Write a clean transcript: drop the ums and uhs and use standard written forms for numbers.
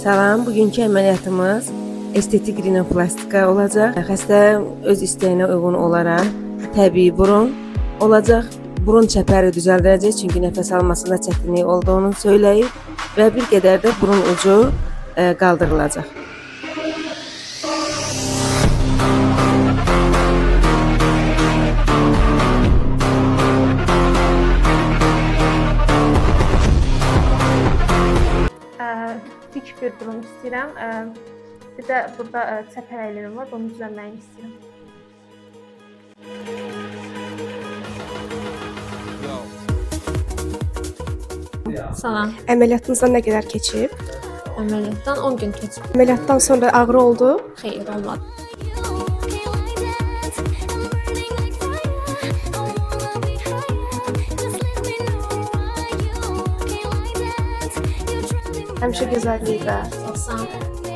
Salam, bugünkü əməliyyatımız estetik rinoplastika olacaq. Xəstə öz istəyinə uyğun olaraq təbii burun olacaq. Burun çəpəri düzəldiləcək, çünki nəfəs almasında çətinlik olduğunu söyləyib və bir qədər də burun ucu qaldırılacaq. Dik bir burun istəyirəm. Bir də burada çəpər əyriliğim var, onu düzəltməyini istəyirəm. Salam. Əməliyyatınızdan nə qədər keçib? Əməliyyatdan 10 gün keçib. Əməliyyatdan sonra ağrı oldu. Xeyir olmadı. Həmişə gözəlliklə. Sağ ol.